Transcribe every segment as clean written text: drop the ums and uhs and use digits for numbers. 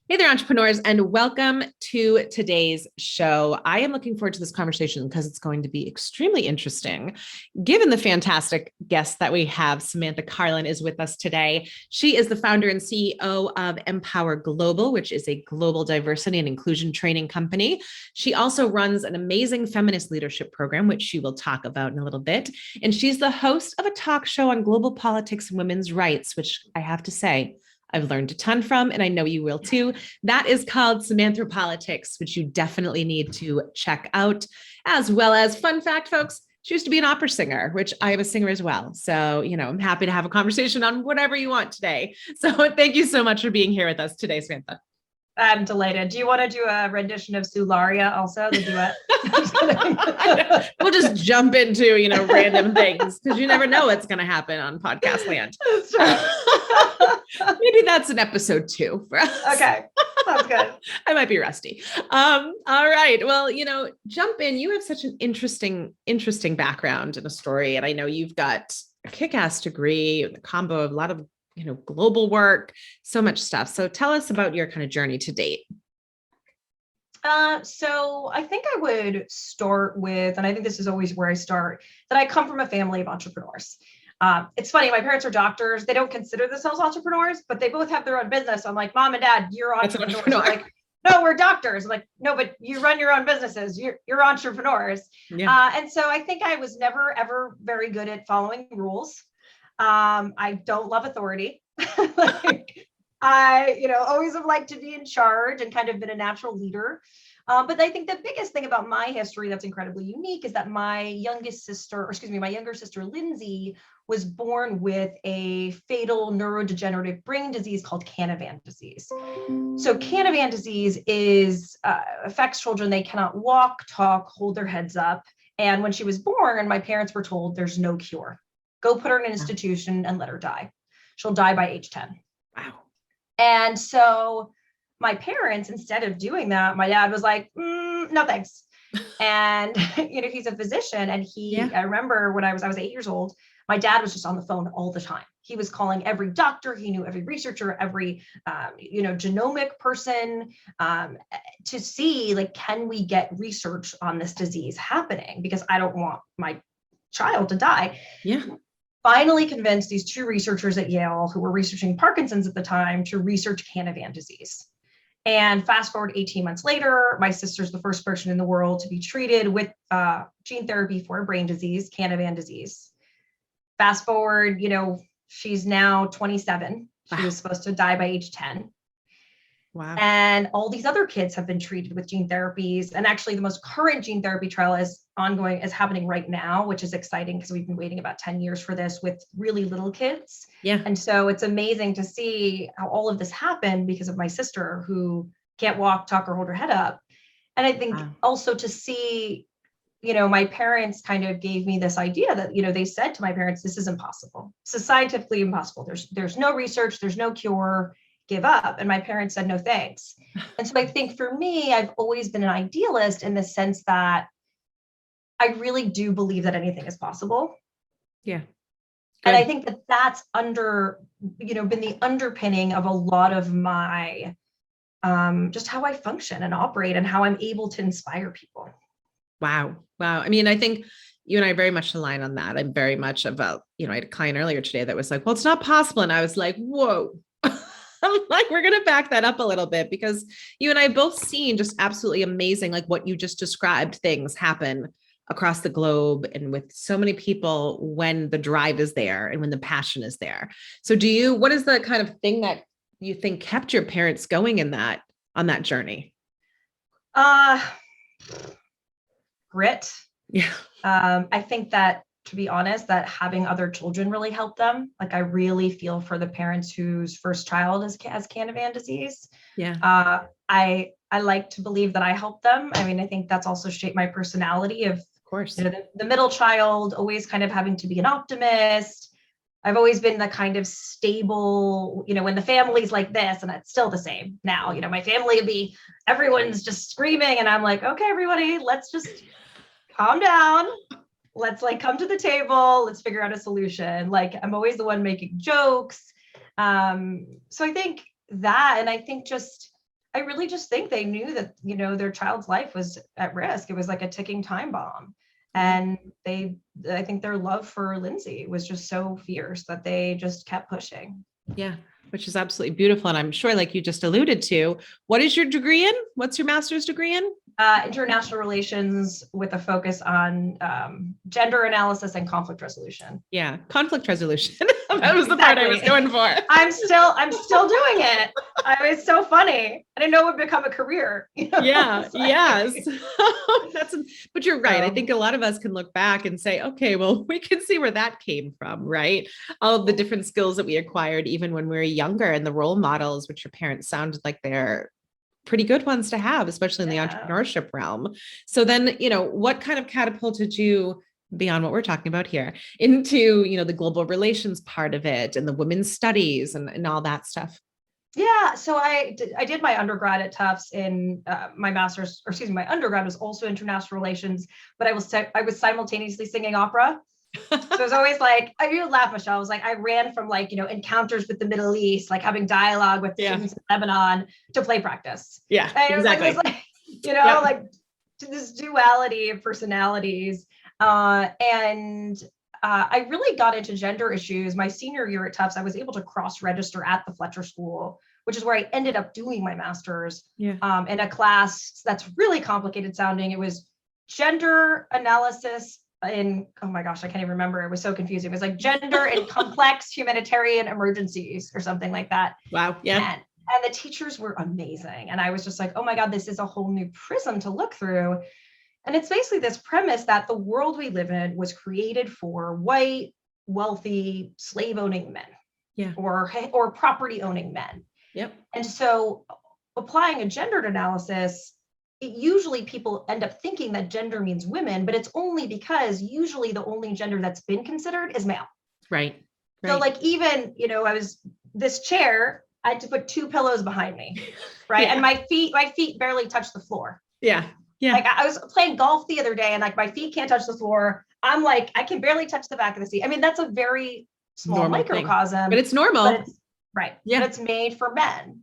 Hey there, entrepreneurs, and welcome to today's show. I am looking forward to this conversation because it's going to be extremely interesting. Given the fantastic guest that we have, Samantha Karlin is with us today. She is the founder and CEO of Empower Global, which is a global diversity and inclusion training company. She also runs an amazing feminist leadership program, which she will talk about in a little bit. And she's the host of a talk show on global politics and women's rights, which I have to say, I've learned a ton from, and I know you will too. That is called Samanthropolitics, which you definitely need to check out. As well as, fun fact, folks, she used to be an opera singer, which I am a singer as well. So, I'm happy to have a conversation on whatever you want today. So thank you so much for being here with us today, Samantha. I'm delighted. Do you want to do a rendition of Sularia also, the duet? We'll just jump into, random things because you never know what's going to happen on podcast land. That's right. Maybe that's an episode 2 for us. Okay. Sounds good. I might be rusty. All right. Well, jump in. You have such an interesting background and a story. And I know you've got a kick-ass degree, a combo of a lot of global work, so much stuff. So tell us about your kind of journey to date. So I think I would start with, and I think this is always where I start, that I come from a family of entrepreneurs. It's funny, my parents are doctors. They don't consider themselves entrepreneurs, but they both have their own business. I'm like, Mom and Dad, you're entrepreneurs. Like, no, we're doctors. I'm like, no, but you run your own businesses. You're entrepreneurs. Yeah. And so I think I was never, ever very good at following rules. I don't love authority. I always have liked to be in charge and kind of been a natural leader. But I think the biggest thing about my history that's incredibly unique is that my younger sister, Lindsay, was born with a fatal neurodegenerative brain disease called Canavan disease. So Canavan disease affects children. They cannot walk, talk, hold their heads up. And when she was born, my parents were told there's no cure. Go put her in an institution and let her die. She'll die by age 10. Wow. And so my parents, instead of doing that, my dad was like, no, thanks. And, he's a physician. And I remember when I was 8 years old, my dad was just on the phone all the time. He was calling every doctor. He knew every researcher, every, genomic person to see, can we get research on this disease happening? Because I don't want my child to die. Yeah. Finally convinced these 2 researchers at Yale who were researching Parkinson's at the time to research Canavan disease. And fast forward 18 months later, my sister's the first person in the world to be treated with gene therapy for a brain disease, Canavan disease. Fast forward, she's now 27. She was supposed to die by age 10. Wow. And all these other kids have been treated with gene therapies. And actually the most current gene therapy trial is happening right now, which is exciting because we've been waiting about 10 years for this with really little kids. Yeah. And so it's amazing to see how all of this happened because of my sister who can't walk, talk, or hold her head up. And I think also to see, my parents kind of gave me this idea that, they said to my parents, this is impossible. This is scientifically impossible. There's no research, there's no cure. Give up. And my parents said, no, thanks. And so I think for me, I've always been an idealist in the sense that I really do believe that anything is possible. Yeah. Good. And I think that that's been the underpinning of a lot of my, just how I function and operate and how I'm able to inspire people. Wow. I mean, I think you and I very much align on that. I'm very much about, I had a client earlier today that was like, well, it's not possible. And I was like, whoa. I'm like, we're going to back that up a little bit because you and I both seen just absolutely amazing, like what you just described, things happen across the globe and with so many people when the drive is there and when the passion is there. So what is the kind of thing that you think kept your parents going on that journey? Grit. Yeah. I think that, to be honest, that having other children really helped them. Like I really feel for the parents whose first child has Canavan disease. Yeah. I like to believe that I helped them. I mean, I think that's also shaped my personality of course, the middle child, always kind of having to be an optimist. I've always been the kind of stable, when the family's like this, and it's still the same now, my family would be, everyone's just screaming. And I'm like, okay, everybody, let's just calm down. Let's come to the table. Let's figure out a solution. I'm always the one making jokes. So I think that, and I think just I really just think they knew that, their child's life was at risk. It was like a ticking time bomb. And I think their love for Lindsay was just so fierce that they just kept pushing. Yeah, which is absolutely beautiful. And I'm sure, like you just alluded to, what is your degree in? What's your master's degree in? International relations with a focus on gender analysis and conflict resolution. Yeah, conflict resolution. That was the part I was going for. I'm still doing it. It's so funny. I didn't know it would become a career. Yeah, yes. But you're right. I think a lot of us can look back and say, okay, well, we can see where that came from, right? All of the different skills that we acquired even when we were younger, and the role models, which your parents sounded like they're pretty good ones to have, especially in the entrepreneurship realm. So then, what kind of catapulted you beyond what we're talking about here into, the global relations part of it and the women's studies and all that stuff? Yeah, so I did my undergrad at Tufts in my master's, or excuse me, my undergrad was also international relations, but I was simultaneously singing opera. So it was always like, you laugh, Michelle. I was like, I ran from encounters with the Middle East, like having dialogue with students in Lebanon, to play practice. Yeah, and exactly. It was like to this duality of personalities. And I really got into gender issues. My senior year at Tufts, I was able to cross-register at the Fletcher School, which is where I ended up doing my master's in a class that's really complicated sounding. It was gender analysis oh my gosh, I can't even remember. It was so confusing. It was like gender in complex humanitarian emergencies or something like that. Wow. Yeah. And the teachers were amazing. And I was just like, oh my God, this is a whole new prism to look through. And it's basically this premise that the world we live in was created for white, wealthy, slave-owning men, or property-owning men. Yep. And so applying a gendered analysis, usually people end up thinking that gender means women, but it's only because usually the only gender that's been considered is male. Right. So even, I was this chair, I had to put 2 pillows behind me, right? And my feet barely touch the floor. Yeah. Yeah. Like I was playing golf the other day and like my feet can't touch the floor. I'm like, I can barely touch the back of the seat. I mean, that's a very small normal microcosm. Thing. But it's normal. But it's made for men.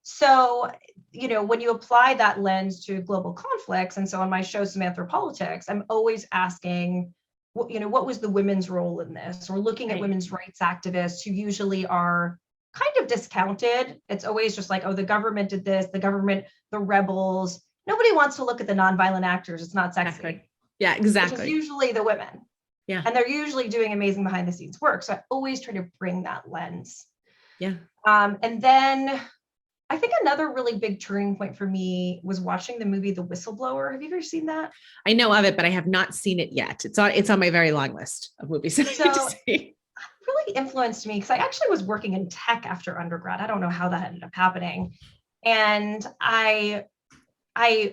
So, when you apply that lens to global conflicts, and so on my show, Samanthropolitics, I'm always asking, what was the women's role in this? Or looking at women's rights activists who usually are kind of discounted. It's always just like, oh, the government did this, the rebels. Nobody wants to look at the nonviolent actors. It's not sexy. Exactly. Yeah, exactly. Which is usually the women. Yeah. And they're usually doing amazing behind the scenes work. So I always try to bring that lens. Yeah. And then I think another really big turning point for me was watching the movie The Whistleblower. Have you ever seen that? I know of it, but I have not seen it yet. It's on my very long list of movies to see. Really influenced me because I actually was working in tech after undergrad. I don't know how that ended up happening. And I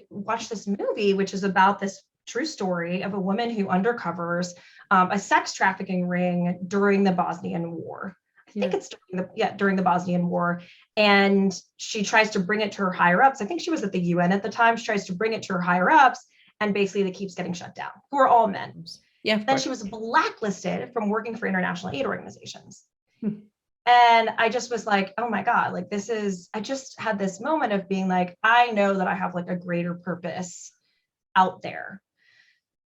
watched this movie, which is about this true story of a woman who undercovers a sex trafficking ring during the Bosnian War. I think it's during the Bosnian War. And she tries to bring it to her higher ups. I think she was at the UN at the time. She tries to bring it to her higher ups, and basically it keeps getting shut down, who are all men. Yeah. Then she was blacklisted from working for international aid organizations. And I just was like, oh my God, like I just had this moment of being like, I know that I have like a greater purpose out there.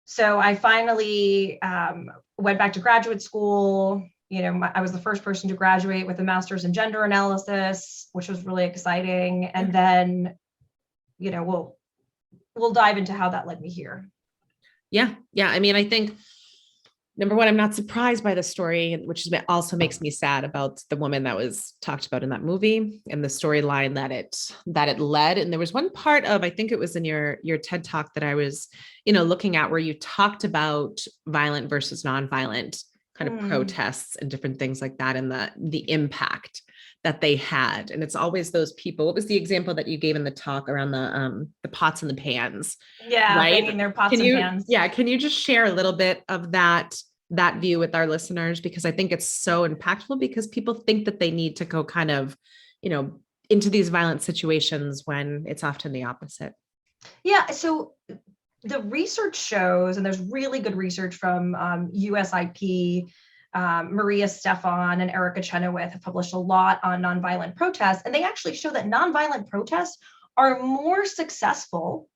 So I finally went back to graduate school. I was the first person to graduate with a master's in gender analysis, which was really exciting. And then, we'll dive into how that led me here. Yeah. Yeah. I mean, I think, number one, I'm not surprised by the story, which also makes me sad about the woman that was talked about in that movie and the storyline that it led. And there was one part of, I think it was in your TED Talk that I was, looking at, where you talked about violent versus nonviolent kind of protests and different things like that, and the impact that they had. And it's always those people. What was the example that you gave in the talk around the pots and the pans? Yeah, right? banging their pots and pans. Yeah, can you just share a little bit of that view with our listeners? Because I think it's so impactful, because people think that they need to go kind of, into these violent situations when it's often the opposite. Yeah, so the research shows, and there's really good research from USIP, Maria Stefan and Erica Chenoweth have published a lot on nonviolent protests, and they actually show that nonviolent protests are more successful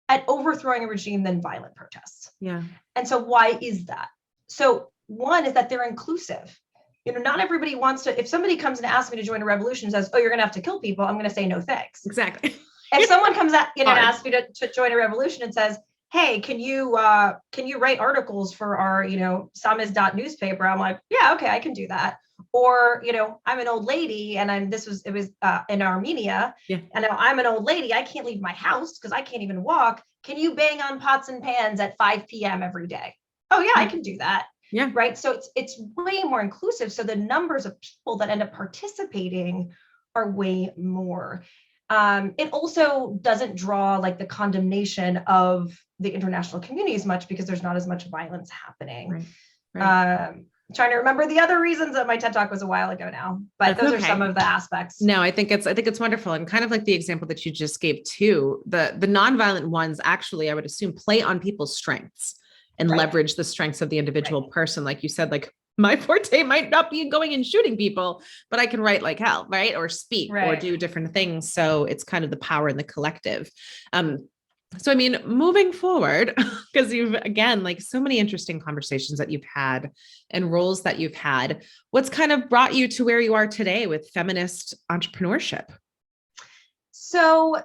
at overthrowing a regime than violent protests. Yeah. And so why is that? So one is that they're inclusive. Not everybody wants to, if somebody comes and asks me to join a revolution and says, oh, you're going to have to kill people, I'm going to say no, thanks. Exactly. If someone comes at, and asks me to join a revolution and says, hey, can you write articles for our, Samizdat newspaper? I'm like, yeah, okay, I can do that. Or, I'm an old lady and it was in Armenia. Yeah. And I'm an old lady. I can't leave my house because I can't even walk. Can you bang on pots and pans at 5 p.m. every day? Oh yeah, I can do that. Yeah. Right. So it's way more inclusive. So the numbers of people that end up participating are way more. It also doesn't draw like the condemnation of the international community as much because there's not as much violence happening. Right. Trying to remember the other reasons that my TED Talk was a while ago now, but those are some of the aspects. No, I think it's wonderful. And kind of like the example that you just gave too, the nonviolent ones actually, I would assume, play on people's strengths and leverage the strengths of the individual person. Like you said, like my forte might not be going and shooting people, but I can write like hell, right? Or speak or do different things. So it's kind of the power in the collective. So, I mean, moving forward, because you've, again, like so many interesting conversations that you've had and roles that you've had, what's kind of brought you to where you are today with feminist entrepreneurship? So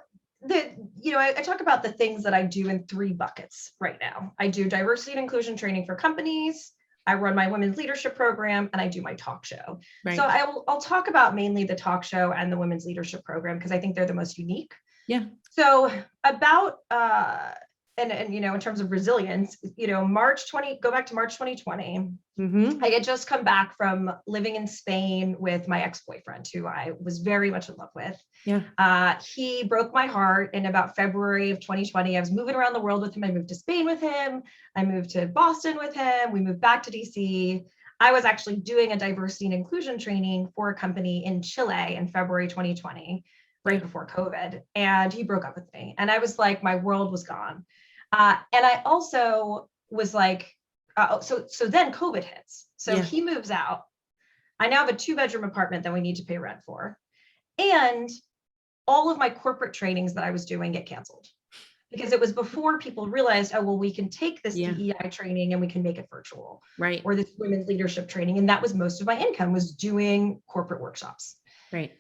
I talk about the things that I do in 3 buckets right now. I do diversity and inclusion training for companies. I run my women's leadership program and I do my talk show. Right. So I'll talk about mainly the talk show and the women's leadership program because I think they're the most unique. Yeah. So about and in terms of resilience, go back to March 2020. Mm-hmm. I had just come back from living in Spain with my ex-boyfriend, who I was very much in love with. Yeah. He broke my heart in about February of 2020. I was moving around the world with him. I moved to Spain with him. I moved to Boston with him. We moved back to DC. I was actually doing a diversity and inclusion training for a company in Chile in February 2020. Right before COVID, and he broke up with me. And I was like, my world was gone. And I also was like, so then COVID hits. So he moves out. I now have a 2-bedroom apartment that we need to pay rent for. And all of my corporate trainings that I was doing get canceled because it was before people realized, oh, well, we can take this DEI training and we can make it virtual. Right. Or this women's leadership training. And that was most of my income, was doing corporate workshops. Right.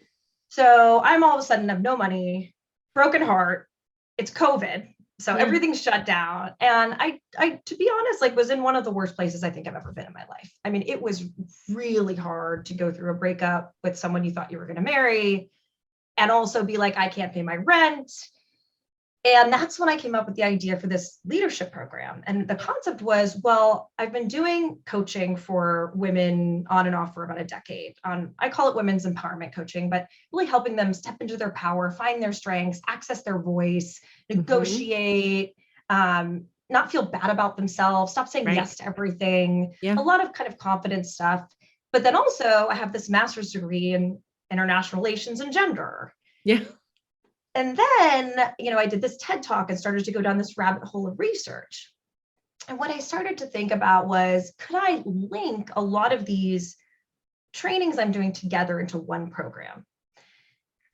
So I'm all of a sudden have no money, broken heart. It's COVID. So everything's shut down. And I, to be honest, like was in one of the worst places I think I've ever been in my life. I mean, it was really hard to go through a breakup with someone you thought you were going to marry and also be like, I can't pay my rent. And that's when I came up with the idea for this leadership program. And the concept was, well, I've been doing coaching for women on and off for about a decade. I call it women's empowerment coaching, but really helping them step into their power, find their strengths, access their voice, negotiate, not feel bad about themselves, stop saying yes to everything, a lot of kind of confidence stuff. But then also I have this master's degree in international relations and gender. Yeah. And then, I did this TED Talk and started to go down this rabbit hole of research. And what I started to think about was, could I link a lot of these trainings I'm doing together into one program?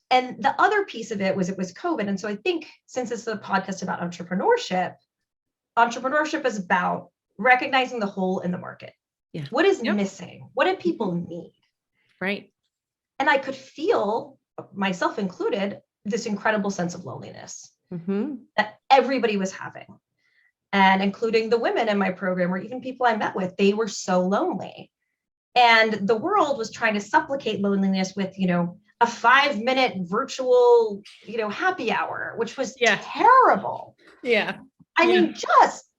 And the other piece of it was COVID. And so I think since this is a podcast about entrepreneurship is about recognizing the hole in the market. Yeah. What is missing? What do people need? Right. And I could feel, myself included, this incredible sense of loneliness that everybody was having, and including the women in my program or even people I met with, they were so lonely. And the world was trying to supplicate loneliness with, a 5-minute virtual, happy hour, which was terrible. Yeah. I mean, just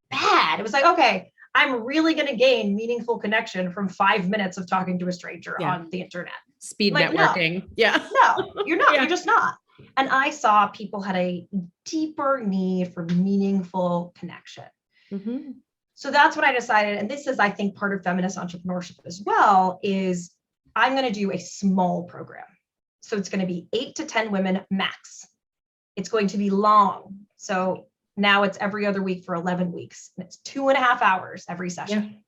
bad. It was like, okay, I'm really going to gain meaningful connection from 5 minutes of talking to a stranger on the internet. Speed networking. No. Yeah. No, you're not. You're just not. And I saw people had a deeper need for meaningful connection. Mm-hmm. So that's what I decided. And this is, I think, part of feminist entrepreneurship as well, is I'm going to do a small program. So it's going to be 8 to 10 women max. It's going to be long. So now it's every other week for 11 weeks. And it's 2.5 hours every session.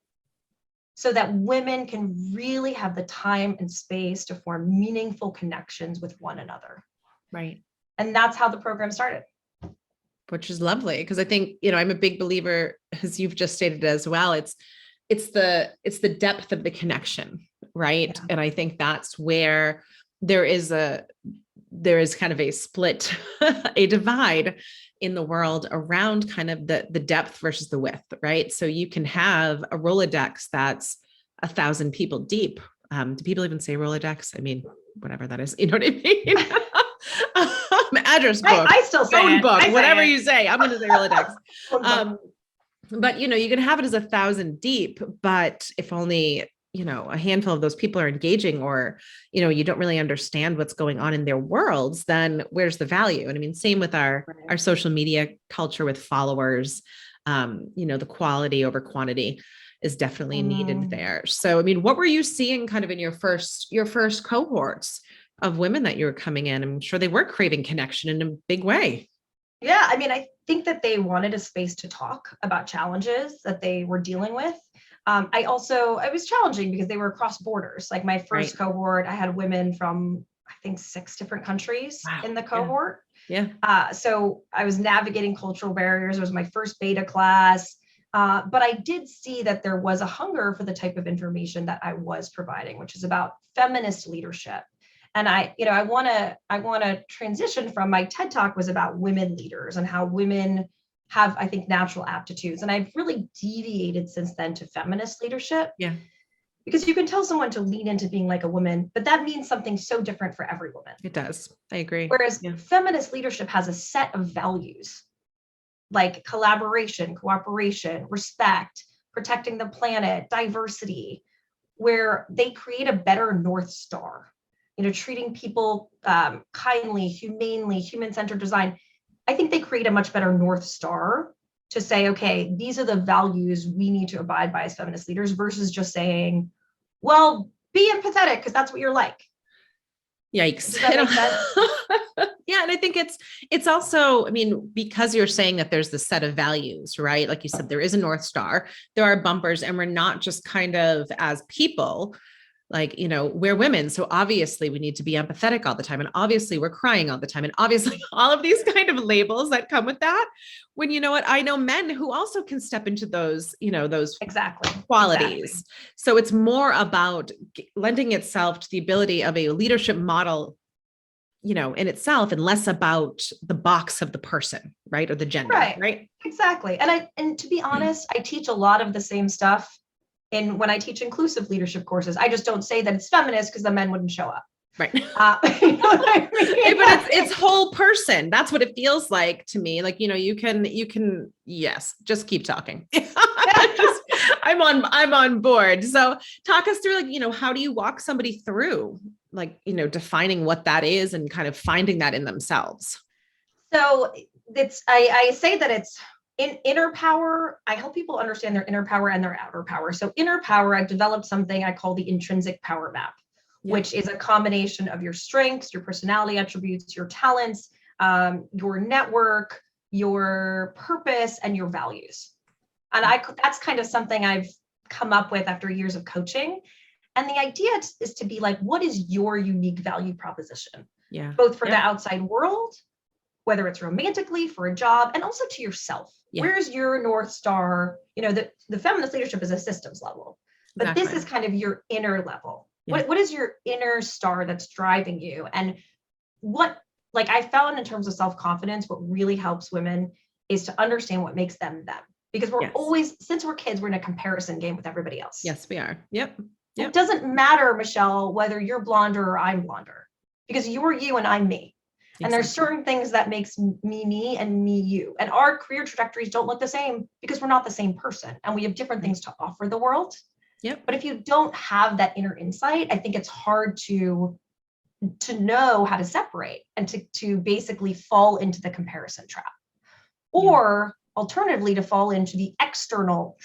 so that women can really have the time and space to form meaningful connections with one another. Right. And that's how the program started. Which is lovely, because I think, I'm a big believer, as you've just stated as well, it's the depth of the connection, right? Yeah. And I think that's where there is kind of a split, a divide in the world around kind of the depth versus the width, right? So you can have a Rolodex that's 1,000 people deep. Do people even say Rolodex? I mean, whatever that is, you know what I mean? Address book, I still say phone book, whatever it. you say, I'm going to say Rolodex. But, you can have it as 1,000 deep, but if only, a handful of those people are engaging, or, you don't really understand what's going on in their worlds, then where's the value? And I mean, same with our social media culture with followers, the quality over quantity is definitely needed there. So, I mean, what were you seeing kind of in your first cohorts of women that you were coming in? I'm sure they were craving connection in a big way. Yeah, I mean, I think that they wanted a space to talk about challenges that they were dealing with. It was challenging because they were across borders. Like my first cohort, I had women from, I think, 6 different countries in the cohort. Yeah. So I was navigating cultural barriers. It was my first beta class. But I did see that there was a hunger for the type of information that I was providing, which is about feminist leadership. And I want to transition from my TED Talk was about women leaders and how women have, I think, natural aptitudes. And I've really deviated since then to feminist leadership. Yeah. Because you can tell someone to lean into being like a woman, but that means something so different for every woman. It does. I agree. Whereas feminist leadership has a set of values like collaboration, cooperation, respect, protecting the planet, diversity, where they create a better North Star. Treating people kindly, humanely, human-centered design. I think they create a much better North Star to say, okay, these are the values we need to abide by as feminist leaders, versus just saying, well, be empathetic because that's what you're like. Yikes. Does that make sense? Yeah. And I think it's also, I mean, because you're saying that there's the set of values, right? Like you said, there is a North Star, there are bumpers, and we're not just kind of as people, like, we're women. So obviously we need to be empathetic all the time. And obviously we're crying all the time. And obviously all of these kind of labels that come with that, when I know men who also can step into those, those qualities. Exactly. So it's more about lending itself to the ability of a leadership model, in itself, and less about the box of the person, right? Or the gender, right? Exactly. And to be honest, I teach a lot of the same stuff. And when I teach inclusive leadership courses, I just don't say that it's feminist because the men wouldn't show up. Right. You know what I mean? But it's whole person. That's what it feels like to me. Like, you can, yes, just keep talking. I'm on board. So talk us through, like, how do you walk somebody through, like, defining what that is and kind of finding that in themselves? So I say that it's in inner power. I help people understand their inner power and their outer power. So inner power, I've developed something I call the Intrinsic Power Map, which is a combination of your strengths, your personality attributes, your talents, your network, your purpose, and your values. And that's kind of something I've come up with after years of coaching. And the idea is to be like, what is your unique value proposition? Yeah. Both for the outside world, whether it's romantically, for a job, and also to yourself. Yeah. Where's your North Star? The feminist leadership is a systems level, but this is kind of your inner level. Yeah. What is your inner star that's driving you? And what, like I found in terms of self-confidence, what really helps women is to understand what makes them them. Because we're always, since we're kids, we're in a comparison game with everybody else. Yes, we are. Yep. It doesn't matter, Michelle, whether you're blonder or I'm blonder, because you're you and I'm me. Exactly. And there's certain things that makes me and me you. And our career trajectories don't look the same because we're not the same person and we have different things to offer the world. Yep. But if you don't have that inner insight, I think it's hard to know how to separate and to basically fall into the comparison trap. Or alternatively, to fall into the external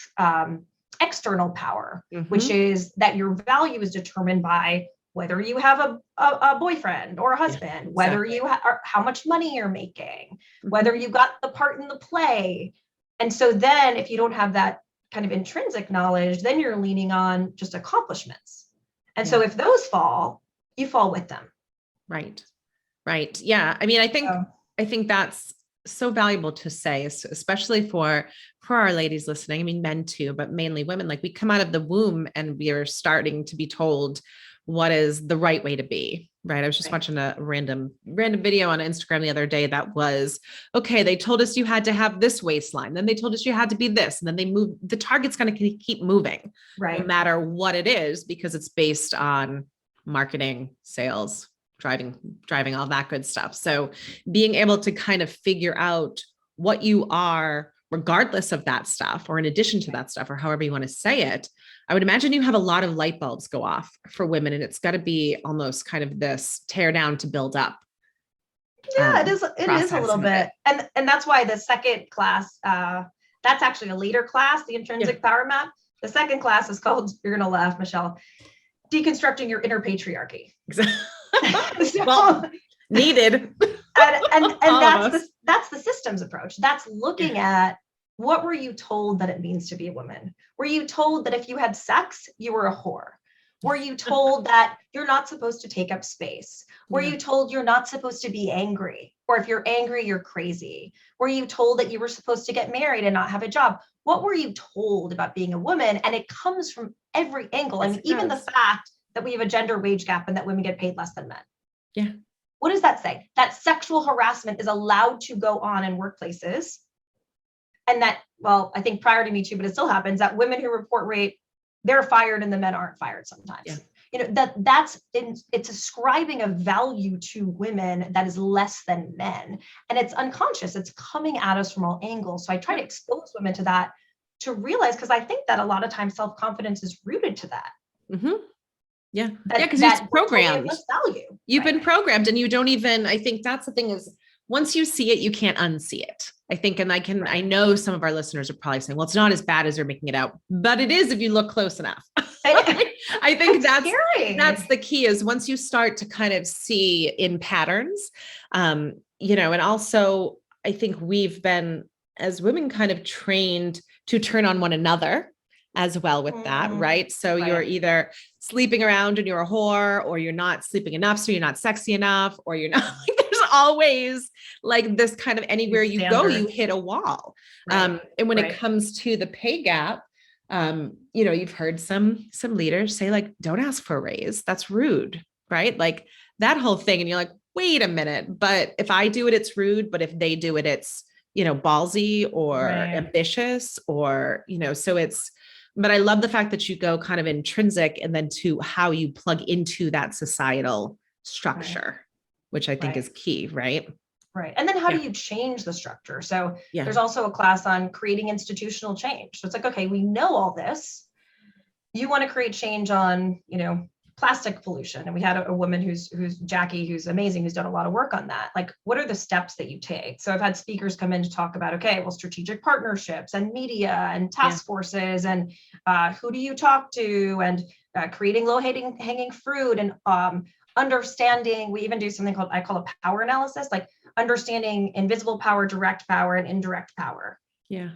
power, which is that your value is determined by whether you have a boyfriend or a husband, whether you how much money you're making, whether you got the part in the play. And so then if you don't have that kind of intrinsic knowledge, then you're leaning on just accomplishments. And so if those fall, you fall with them. Right. Right. Yeah. I mean, I think that's so valuable to say, especially for our ladies listening. I mean, men too, but mainly women. Like, we come out of the womb and we are starting to be told what is the right way to be. Right. I was just watching a random video on Instagram the other day that was, okay, they told us you had to have this waistline. Then they told us you had to be this. And then they moved, the target's going to keep moving, no matter what it is, because it's based on marketing, sales, driving, all that good stuff. So being able to kind of figure out what you are, regardless of that stuff, or in addition to that stuff, or however you want to say it, I would imagine you have a lot of light bulbs go off for women, and it's got to be almost kind of this tear down to build up. Yeah, it is a little bit. And that's why the second class, that's actually a later class, the Intrinsic Power Map. The second class is called, you're going to laugh, Michelle, Deconstructing Your Inner Patriarchy. So, well, needed. and that's the systems approach. That's looking at, what were you told that it means to be a woman? Were you told that if you had sex, you were a whore? Were you told that you're not supposed to take up space? Were you told you're not supposed to be angry? Or if you're angry, you're crazy? Were you told that you were supposed to get married and not have a job? What were you told about being a woman? And it comes from every angle. I mean, even the fact that we have a gender wage gap and that women get paid less than men. Yeah. What does that say? That sexual harassment is allowed to go on in workplaces. And that, well, I think prior to Me Too, but it still happens, that women who report rape, they're fired and the men aren't fired sometimes. Yeah. You know, it's ascribing a value to women that is less than men. And it's unconscious. It's coming at us from all angles. So I try to expose women to that, to realize, because I think that a lot of times self-confidence is rooted to that. Mm-hmm. Yeah. Because you're programmed. Value. You've been programmed, and you don't even, I think that's the thing, is once you see it, you can't unsee it. I think, and I know some of our listeners are probably saying, well, it's not as bad as they're making it out, but it is if you look close enough. I think that's the key, is once you start to kind of see in patterns, you know, and also I think we've been, as women, kind of trained to turn on one another as well with that, right? So you're either sleeping around and you're a whore, or you're not sleeping enough, so you're not sexy enough, or you're not, like, there's always like this kind of, anywhere you go, you hit a wall. And when it comes to the pay gap, you know, you've heard some leaders say, like, don't ask for a raise. That's rude, right? Like that whole thing. And you're like, wait a minute, but if I do it, it's rude. But if they do it, it's, you know, ballsy or ambitious, or, you know, so it's, but I love the fact that you go kind of intrinsic, and then to how you plug into that societal structure, which I think is key, right? Right. And then how do you change the structure? So there's also a class on creating institutional change. So it's like, okay, we know all this. You want to create change on, you know, plastic pollution. And we had a woman who's Jackie, who's amazing, who's done a lot of work on that. Like, what are the steps that you take? So I've had speakers come in to talk about, okay, well, strategic partnerships and media and task forces, and who do you talk to, and creating low hanging fruit, and understanding. We even do something called, I call a power analysis, like understanding invisible power, direct power, and indirect power. Yeah.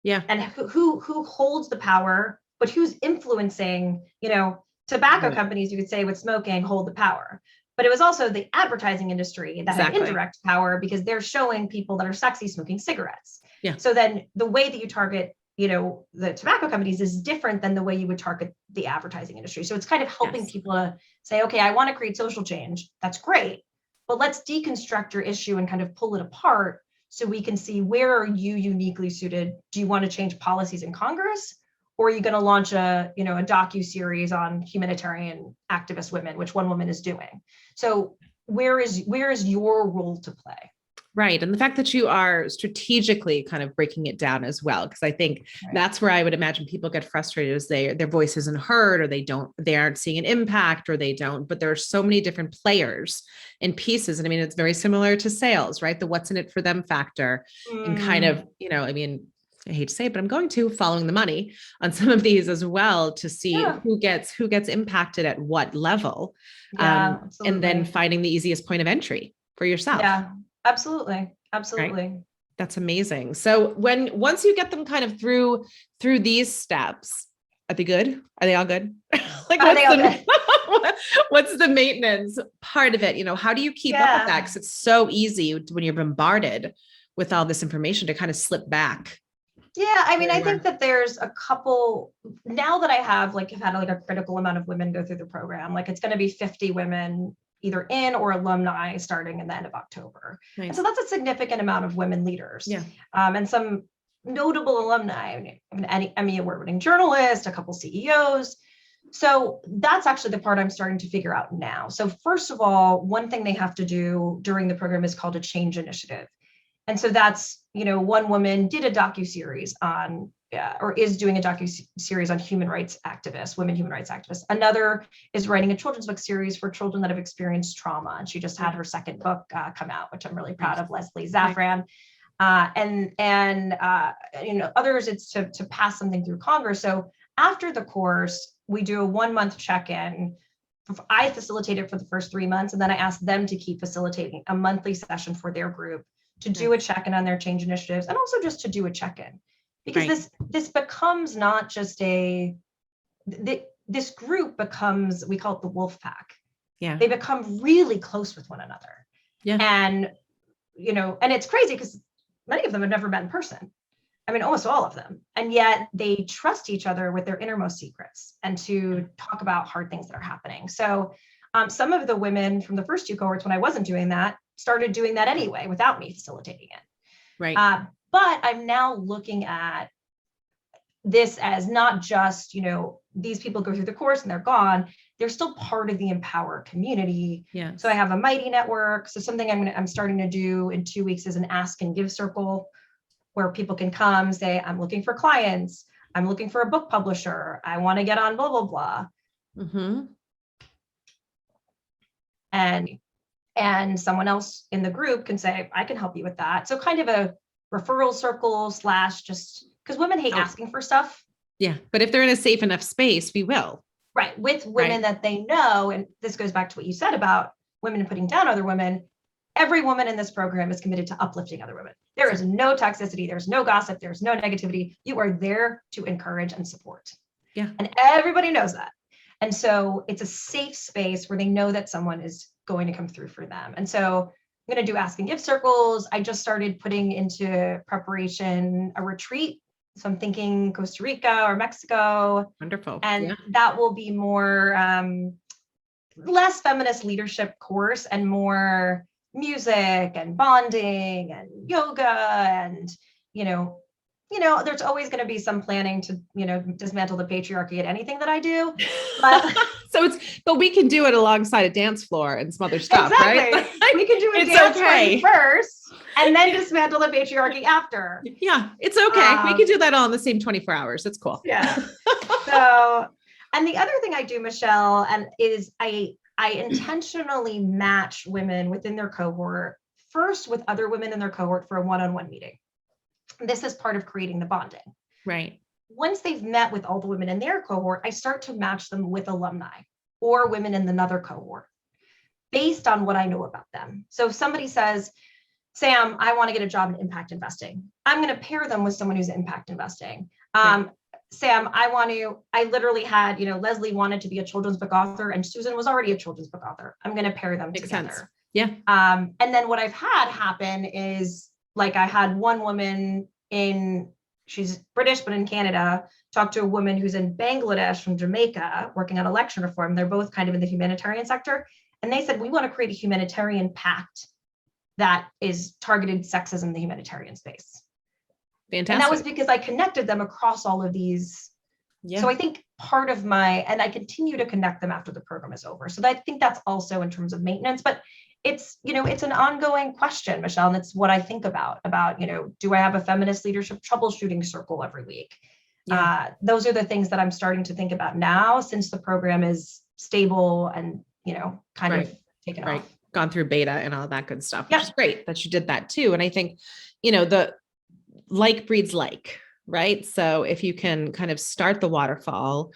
And who holds the power, but who's influencing, you know, tobacco companies, you could say, with smoking, hold the power. But it was also the advertising industry that had indirect power, because they're showing people that are sexy smoking cigarettes. Yeah. So then the way that you target, you know, the tobacco companies is different than the way you would target the advertising industry. So it's kind of helping people to say, okay, I want to create social change. That's great. But let's deconstruct your issue and kind of pull it apart, so we can see, where are you uniquely suited? Do you want to change policies in Congress? Or are you going to launch a docu-series on humanitarian activist women, which one woman is doing? So where is your role to play? Right. And the fact that you are strategically kind of breaking it down as well, because I think that's where I would imagine people get frustrated, is their voice isn't heard, or they aren't seeing an impact, or they don't, but there are so many different players and pieces. And I mean, it's very similar to sales, right? The what's in it for them factor, and kind of, you know, I mean, I hate to say it, but I'm going to following the money on some of these as well, to see who gets impacted at what level, and then finding the easiest point of entry for yourself. Yeah, absolutely. Right? That's amazing. So once you get them kind of through these steps, are they good? Are they all good? Like what's the maintenance part of it? You know, how do you keep up with that? Because it's so easy when you're bombarded with all this information to kind of slip back. Yeah, I mean, I think that there's a couple, now that I have had like a critical amount of women go through the program, like it's going to be 50 women either in or alumni starting in the end of October. Nice. And so that's a significant amount of women leaders. Yeah. And some notable alumni, an Emmy award-winning journalist, a couple CEOs. So that's actually the part I'm starting to figure out now. So first of all, one thing they have to do during the program is called a change initiative. And so that's, one woman did a docuseries on, or is doing a docuseries on human rights activists, women human rights activists. Another is writing a children's book series for children that have experienced trauma. And she just had her second book come out, which I'm really proud of, Leslie Zafran. Others, it's to pass something through Congress. So after the course, we do a 1-month check-in. I facilitate it for the first 3 months, and then I ask them to keep facilitating a monthly session for their group to do a check-in on their change initiatives, and also just to do a check-in. Because this becomes not just this group becomes, we call it the wolf pack. Yeah. They become really close with one another. Yeah. And, and it's crazy because many of them have never met in person. I mean, almost all of them. And yet they trust each other with their innermost secrets and to talk about hard things that are happening. So some of the women from the first 2 cohorts, when I wasn't doing that, started doing that anyway without me facilitating it. Right. But I'm now looking at this as not just, these people go through the course and they're gone. They're still part of the Empower community. Yeah. So I have a Mighty network. So something I'm starting to do in 2 weeks is an ask and give circle where people can come say, I'm looking for clients. I'm looking for a book publisher. I want to get on blah, blah, blah. Mm-hmm. And someone else in the group can say, I can help you with that. So kind of a referral circle / just because women hate asking for stuff. Yeah. But if they're in a safe enough space, we will. Right. With women that they know. And this goes back to what you said about women putting down other women. Every woman in this program is committed to uplifting other women. There is no toxicity. There's no gossip. There's no negativity. You are there to encourage and support. Yeah. And everybody knows that. And so it's a safe space where they know that someone is going to come through for them. And so I'm going to do ask and give circles. I just started putting into preparation a retreat. So I'm thinking Costa Rica or Mexico. Wonderful. And that will be more, less feminist leadership course and more music and bonding and yoga and, there's always going to be some planning to, dismantle the patriarchy at anything that I do. But but we can do it alongside a dance floor and some other stuff, exactly. Right? We can do a dance party first and then dismantle the patriarchy after. Yeah, it's okay. We can do that all in the same 24 hours. That's cool. Yeah. So, and the other thing I do, Michelle, is I intentionally match women within their cohort first with other women in their cohort for a one-on-one meeting. This is part of creating the bonding. Right. Once they've met with all the women in their cohort, I start to match them with alumni or women in another cohort based on what I know about them. So if somebody says, Sam, I want to get a job in impact investing, I'm going to pair them with someone who's in impact investing. Sam, I literally had, Leslie wanted to be a children's book author and Susan was already a children's book author. I'm going to pair them together. Sense. Yeah. And then what I've had happen is like I had one woman she's British, but in Canada, talk to a woman who's in Bangladesh from Jamaica working on election reform. They're both kind of in the humanitarian sector. And they said, we want to create a humanitarian pact that is targeted sexism in the humanitarian space. Fantastic. And that was because I connected them across all of these. Yeah. So I think part of and I continue to connect them after the program is over. So I think that's also in terms of maintenance, but it's an ongoing question, Michelle, and it's what I think about, do I have a feminist leadership troubleshooting circle every week? Yeah. Those are the things that I'm starting to think about now since the program is stable and, kind of taken off. Gone through beta and all that good stuff, which is great that you did that too. And I think, the like breeds like, right? So if you can kind of start the waterfall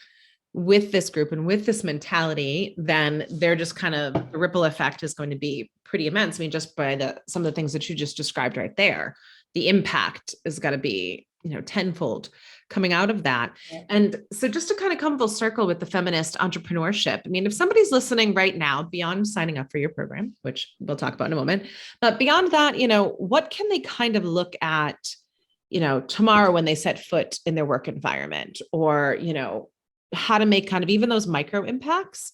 with this group and with this mentality, then they're just the ripple effect is going to be pretty immense. I mean, just by some of the things that you just described right there, the impact is going to be, tenfold coming out of that. Yeah. And so just to kind of come full circle with the feminist entrepreneurship, I mean, if somebody's listening right now, beyond signing up for your program, which we'll talk about in a moment, but beyond that, what can they kind of look at, tomorrow when they set foot in their work environment, or, how to make kind of even those micro impacts,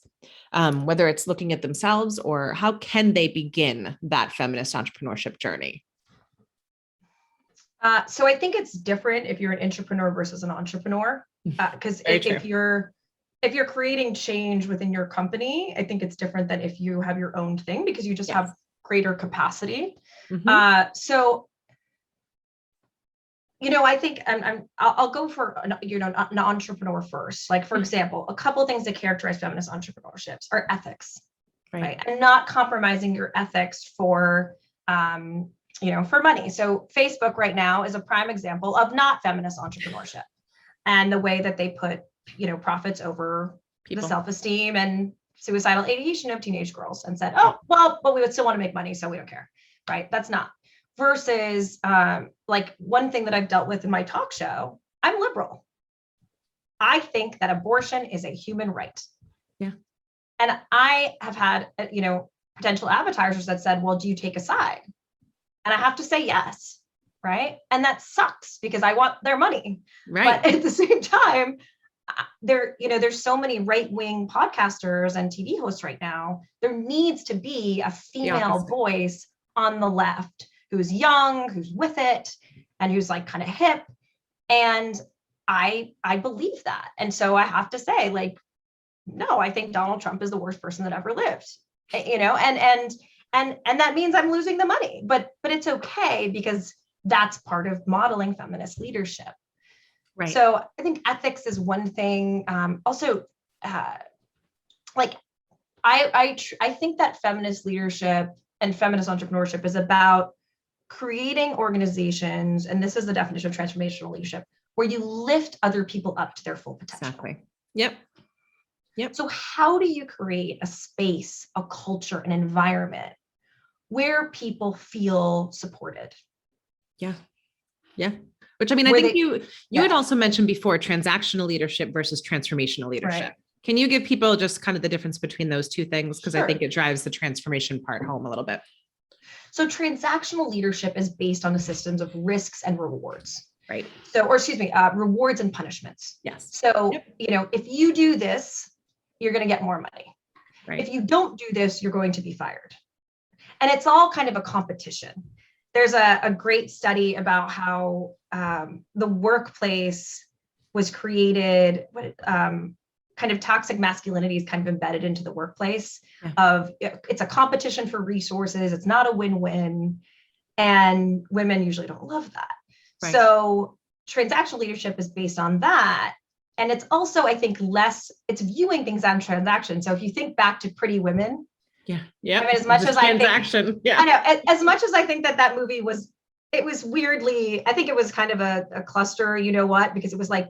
whether it's looking at themselves, or how can they begin that feminist entrepreneurship journey? So I think it's different if you're an entrepreneur versus an entrepreneur, because if you're creating change within your company, I think it's different than if you have your own thing, because you just have greater capacity. So, I think I'll go for an entrepreneur first. Like, for example, a couple of things that characterize feminist entrepreneurships are ethics, right? And not compromising your ethics for for money. So Facebook right now is a prime example of not feminist entrepreneurship, and the way that they put, profits over the self-esteem and suicidal ideation of teenage girls, and said, oh, well, but we would still want to make money, so we don't care, right? That's not. Versus like one thing that I've dealt with in my talk show, I'm liberal. I think that abortion is a human right. Yeah. And I have had, potential advertisers that said, well, do you take a side? And I have to say yes, right? And that sucks, because I want their money. Right. But at the same time, there's so many right-wing podcasters and TV hosts right now. There needs to be a female voice on the left who's young, who's with it, and who's like kind of hip. And I believe that. And so I have to say, like, no, I think Donald Trump is the worst person that ever lived, and that means I'm losing the money, but it's okay, because that's part of modeling feminist leadership. Right. So I think ethics is one thing. Also, like I think that feminist leadership and feminist entrepreneurship is about creating organizations, and this is the definition of transformational leadership, where you lift other people up to their full potential. Exactly. Yep. So how do you create a space, a culture, an environment where people feel supported? Yeah. Which, I mean, I think you had also mentioned before, transactional leadership versus transformational leadership. Right. Can you give people just kind of the difference between those two things? Because I think it drives the transformation part home a little bit. So transactional leadership is based on the systems of risks and rewards. Right. So, rewards and punishments. Yes. So, if you do this, you're going to get more money. Right. If you don't do this, you're going to be fired. And it's all kind of a competition. There's a great study about how the workplace was created, kind of toxic masculinity is kind of embedded into the workplace. It's a competition for resources. It's not a win-win. And women usually don't love that. Right. So transactional leadership is based on that. And it's also, I think, it's viewing things on transaction. So if you think back to Pretty Women. Yeah. I mean, as much as I think, I know, as much as I think that movie was weirdly, I think it was kind of a cluster, because it was like,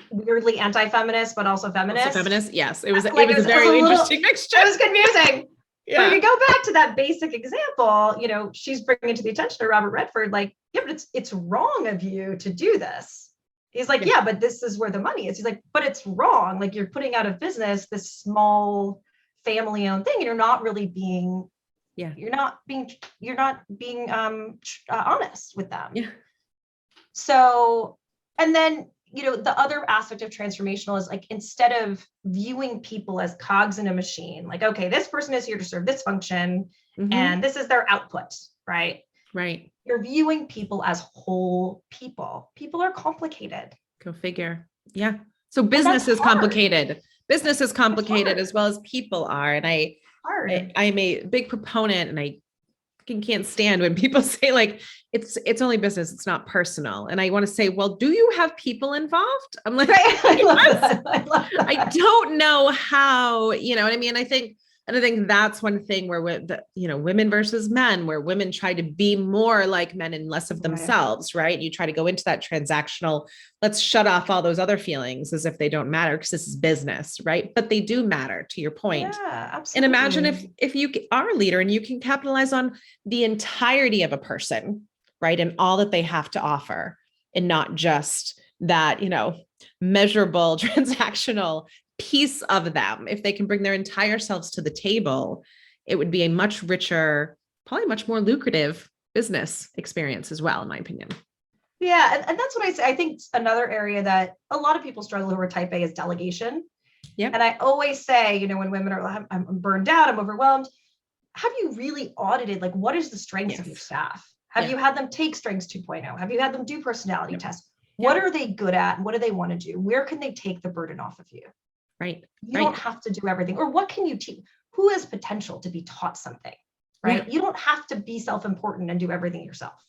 weirdly anti-feminist, but also feminist. Yes. It was a very interesting mixture. It was confusing. But if you go back to that basic example, she's bringing to the attention of Robert Redford, like, but it's wrong of you to do this. He's like, but this is where the money is. He's like, but it's wrong. Like, you're putting out of business this small family-owned thing, and you're not really being, you're not being honest with them. Yeah. So, and then, the other aspect of transformational is, like, instead of viewing people as cogs in a machine, like, okay, this person is here to serve this function, and this is their output, right? Right. You're viewing people as whole people. People are complicated. Go figure. Yeah. So business is complicated. Business is complicated as well as people are. And I'm a big proponent, and I can't stand when people say, like, it's only business, it's not personal. And I want to say, well, do you have people involved? I'm like, I love that. I don't know how, what I mean? I think that's one thing where women versus men, where women try to be more like men and less of themselves, right? You try to go into that transactional, let's shut off all those other feelings as if they don't matter, because this is business, right? But they do matter, to your point. Yeah, absolutely. And imagine if you are a leader and you can capitalize on the entirety of a person, right? And all that they have to offer, and not just that, measurable transactional piece of them. If they can bring their entire selves to the table, it would be a much richer, probably much more lucrative business experience as well, in my opinion. Yeah. And that's what I say. I think another area that a lot of people struggle who are type A is delegation. Yeah. And I always say, when women are, I'm burned out, I'm overwhelmed. Have you really audited, like, what is the strengths of your staff? Have you had them take strengths 2.0? Have you had them do personality tests? What are they good at? And what do they want to do? Where can they take the burden off of you? Right. You don't have to do everything. Or what can you teach? Who has potential to be taught something, right? You don't have to be self-important and do everything yourself.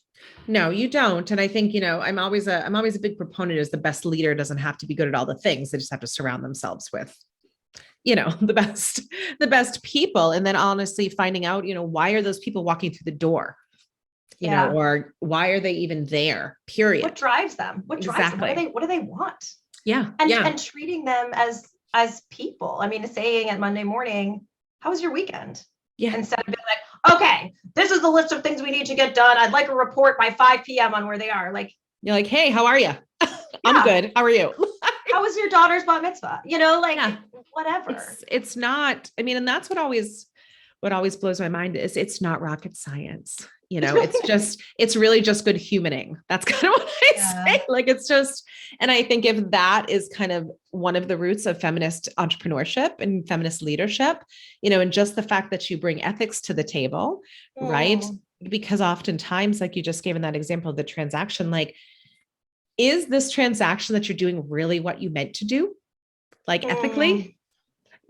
No, you don't. And I think, I'm always a big proponent is the best leader doesn't have to be good at all the things. They just have to surround themselves with, the best people. And then honestly finding out, why are those people walking through the door? Or why are they even there? Period. What drives them? What drives them? What do they want? Yeah. And treating them as people. I mean, saying at Monday morning, how was your weekend? Yeah. Instead of being like, okay, this is the list of things we need to get done. I'd like a report by 5 p.m. on where they are. Like, you're like, hey, how are you? I'm good. How are you? How was your daughter's bat mitzvah? Whatever. It's not, and that's what always blows my mind is it's not rocket science. It's really just good humaning. That's kind of what I say. Like, it's just, and I think if that is kind of one of the roots of feminist entrepreneurship and feminist leadership, and just the fact that you bring ethics to the table, right? Because oftentimes, like you just gave in that example of the transaction, like, is this transaction that you're doing really what you meant to do? Like ethically?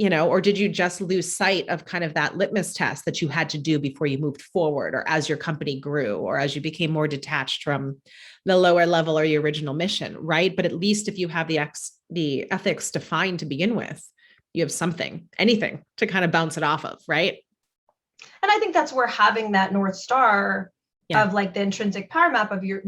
Or did you just lose sight of kind of that litmus test that you had to do before you moved forward, or as your company grew, or as you became more detached from the lower level or your original mission, right? But at least if you have the ethics defined to begin with, you have anything to kind of bounce it off of, right? And I think that's where having that North Star of like the intrinsic power map of your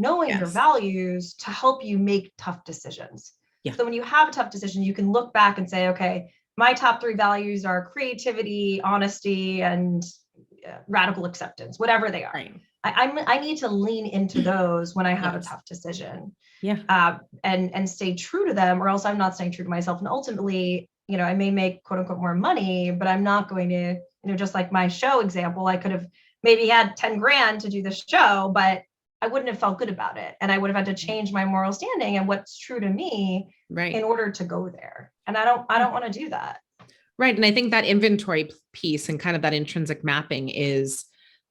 values to help you make tough decisions. Yeah. So when you have a tough decision, you can look back and say, okay, my top 3 values are creativity, honesty, and radical acceptance, whatever they are. Right. I need to lean into those when I have a tough decision. Yeah. And stay true to them, or else I'm not staying true to myself. And ultimately, I may make quote unquote more money, but I'm not going to, just like my show example, I could have maybe had 10 grand to do the show, but I wouldn't have felt good about it. And I would have had to change my moral standing and what's true to me in order to go there. And I don't want to do that. Right. And I think that inventory piece and kind of that intrinsic mapping is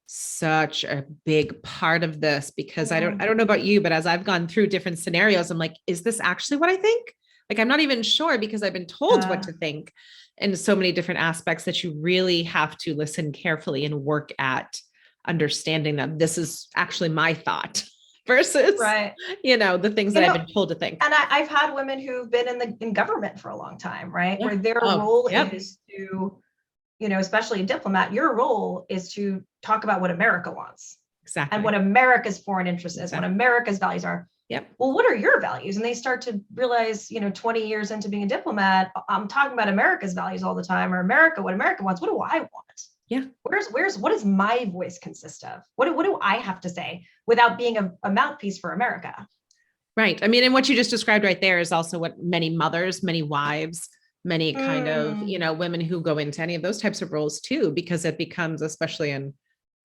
such a big part of this, because I don't know about you, but as I've gone through different scenarios, I'm like, is this actually what I think? Like, I'm not even sure, because I've been told what to think in so many different aspects that you really have to listen carefully and work at understanding that this is actually my thought versus, the things that I've been told to think. And I've had women who've been in government for a long time, right? Where their role is to, especially a diplomat, your role is to talk about what America wants. Exactly. And what America's foreign interest is, what America's values are. Yep. Well, what are your values? And they start to realize, 20 years into being a diplomat, I'm talking about America's values all the time, or what America wants. What do I want? Yeah. What does my voice consist of? What do I have to say without being a mouthpiece for America? Right. And what you just described right there is also what many mothers, many wives, many kind of, women who go into any of those types of roles too, because it becomes, especially in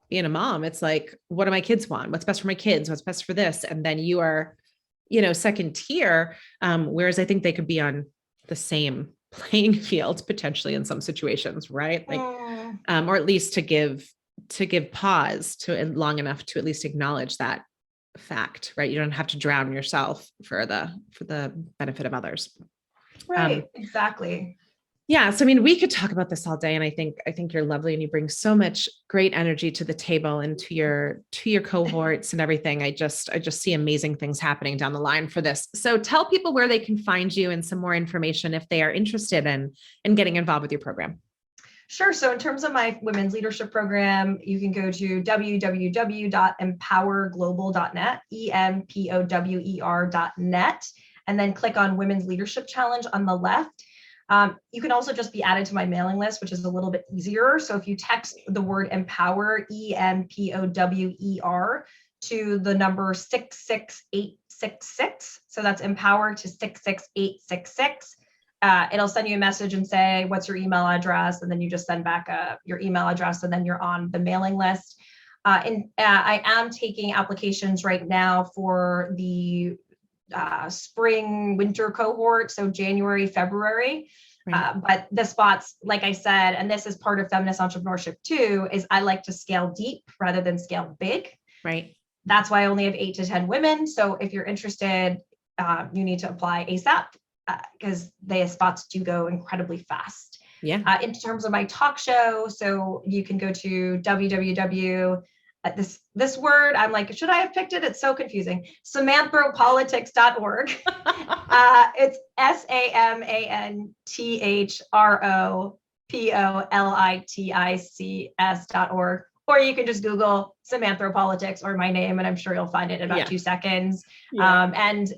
being a mom, it's like, what do my kids want? What's best for my kids? What's best for this? And then you are, second tier. Whereas I think they could be on the same playing field potentially in some situations, right? Like, or at least to give pause to long enough to at least acknowledge that fact, right? You don't have to drown yourself for the benefit of others. Right. Exactly. Yeah. So, we could talk about this all day, and I think you're lovely, and you bring so much great energy to the table and to your cohorts and everything. I just see amazing things happening down the line for this. So tell people where they can find you and some more information if they are interested in getting involved with your program. Sure. So in terms of my women's leadership program, you can go to www.empowerglobal.net, EMPOWER.net, and then click on Women's Leadership Challenge on the left. You can also just be added to my mailing list, which is a little bit easier. So if you text the word empower, EMPOWER, to the number 66866. So that's empower to 66866. It'll send you a message and say, what's your email address? And then you just send back your email address, and then you're on the mailing list. I am taking applications right now for the spring winter cohort, so January, February. Right. But the spots, like I said, and this is part of feminist entrepreneurship too, is I like to scale deep rather than scale big. Right. That's why I only have 8 to 10 women. So if you're interested, you need to apply ASAP because the spots do go incredibly fast. Yeah. In terms of my talk show, so you can go to www. This word, I'm like, should I have picked it? It's so confusing. Samanthropolitics.org. It's SAMANTHROPOLITICS.org. Or you can just Google Samanthropolitics or my name, and I'm sure you'll find it in about 2 seconds. Yeah. And,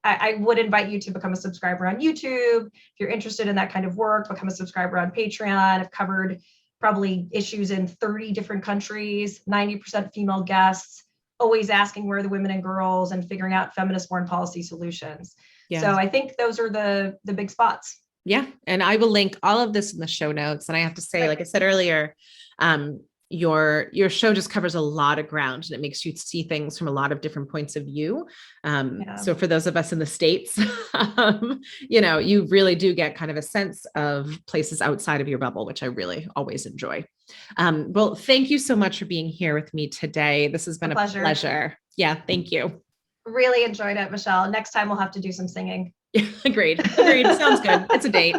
I would invite you to become a subscriber on YouTube. If you're interested in that kind of work, become a subscriber on Patreon. I've covered probably issues in 30 different countries, 90% female guests, always asking where are the women and girls, and figuring out feminist foreign policy solutions. Yeah. So I think those are the big spots. Yeah. And I will link all of this in the show notes. And I have to say, like I said earlier, your show just covers a lot of ground, and it makes you see things from a lot of different points of view. So for those of us in the States, you really do get kind of a sense of places outside of your bubble, which I really always enjoy. Well, thank you so much for being here with me today. This has been a pleasure. Yeah. Thank you. Really enjoyed it, Michelle. Next time we'll have to do some singing. Yeah, agreed. Sounds good. It's a date.